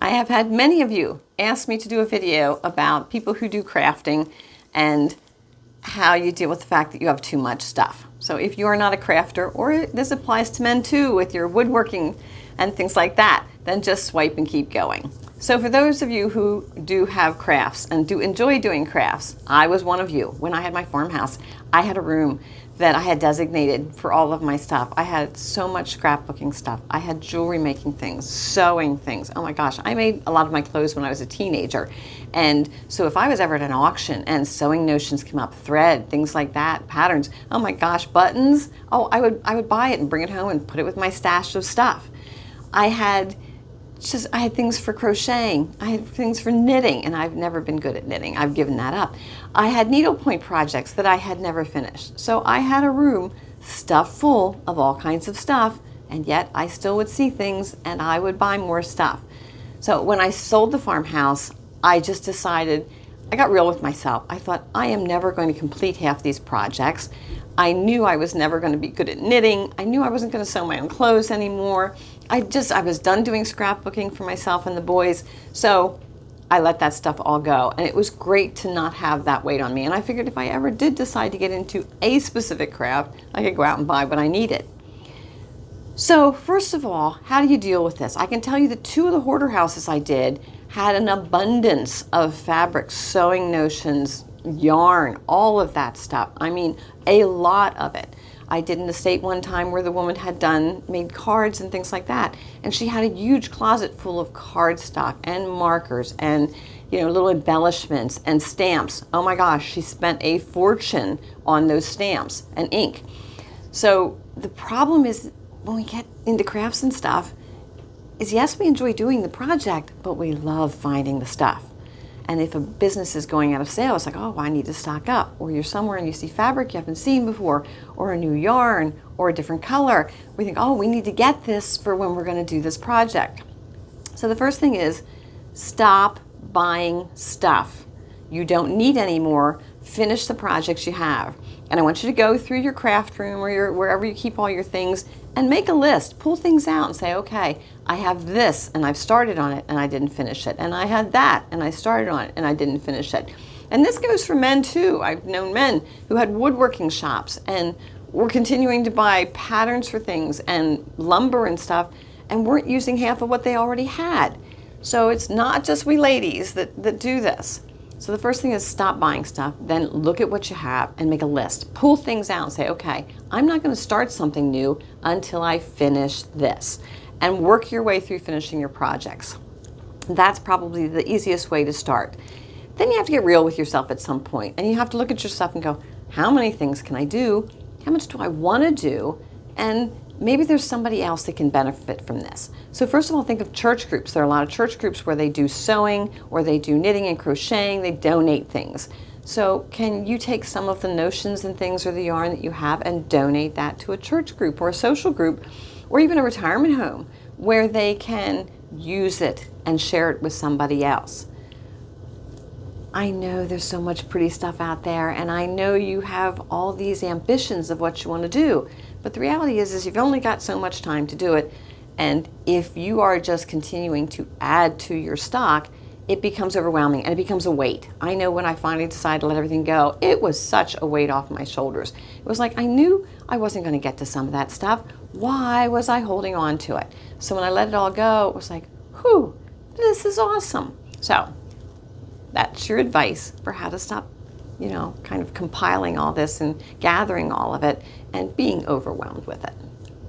I have had many of you ask me to do a video about people who do crafting and how you deal with the fact that you have too much stuff. So if you are not a crafter, or this applies to men too with your woodworking and things like that, then just swipe and keep going. So for those of you who do have crafts and do enjoy doing crafts, I was one of you. When I had my farmhouse, I had a room that I had designated for all of my stuff. I had so much scrapbooking stuff. I had jewelry making things, sewing things. Oh my gosh, I made a lot of my clothes when I was a teenager. And so if I was ever at an auction and sewing notions came up, thread, things like that, patterns, oh my gosh, buttons, oh, I would buy it and bring it home and put it with my stash of stuff. I had things for crocheting, I had things for knitting, and I've never been good at knitting. I've given that up. I had needlepoint projects that I had never finished. So I had a room stuffed full of all kinds of stuff, and yet I still would see things and I would buy more stuff. So when I sold the farmhouse, I just decided, I got real with myself. I thought, I am never going to complete half these projects. I knew I was never going to be good at knitting. I knew I wasn't going to sew my own clothes anymore. I was done doing scrapbooking for myself and the boys. So I let that stuff all go. And it was great to not have that weight on me. And I figured if I ever did decide to get into a specific craft, I could go out and buy what I needed. So first of all, how do you deal with this? I can tell you that 2 of the hoarder houses I did had an abundance of fabric, sewing notions, yarn, all of that stuff. I mean, a lot of it. I did an estate one time where the woman had made cards and things like that. And she had a huge closet full of cardstock and markers and, little embellishments and stamps. Oh my gosh, she spent a fortune on those stamps and ink. So the problem is when we get into crafts and stuff is, yes, we enjoy doing the project, but we love finding the stuff. And if a business is going out of sale, it's like, oh, I need to stock up. Or you're somewhere and you see fabric you haven't seen before, or a new yarn, or a different color. We think, oh, we need to get this for when we're going to do this project. So the first thing is, stop buying stuff you don't need anymore. Finish the projects you have. And I want you to go through your craft room or wherever you keep all your things and make a list. Pull things out and say, okay, I have this and I've started on it and I didn't finish it. And I had that and I started on it and I didn't finish it. And this goes for men too. I've known men who had woodworking shops and were continuing to buy patterns for things and lumber and stuff and weren't using half of what they already had. So it's not just we ladies that do this. So the first thing is stop buying stuff, then look at what you have and make a list. Pull things out and say, okay, I'm not going to start something new until I finish this. And work your way through finishing your projects. That's probably the easiest way to start. Then you have to get real with yourself at some point, and you have to look at your stuff and go, how many things can I do? How much do I want to do? And maybe there's somebody else that can benefit from this. So first of all, think of church groups. There are a lot of church groups where they do sewing or they do knitting and crocheting. They donate things. So can you take some of the notions and things or the yarn that you have and donate that to a church group or a social group or even a retirement home where they can use it and share it with somebody else? I know there's so much pretty stuff out there, and I know you have all these ambitions of what you want to do. But the reality is you've only got so much time to do it. And if you are just continuing to add to your stock, it becomes overwhelming and it becomes a weight. I know when I finally decided to let everything go, it was such a weight off my shoulders. It was like I knew I wasn't going to get to some of that stuff. Why was I holding on to it? So when I let it all go, it was like, whew, this is awesome. So that's your advice for how to stop, kind of compiling all this and gathering all of it and being overwhelmed with it.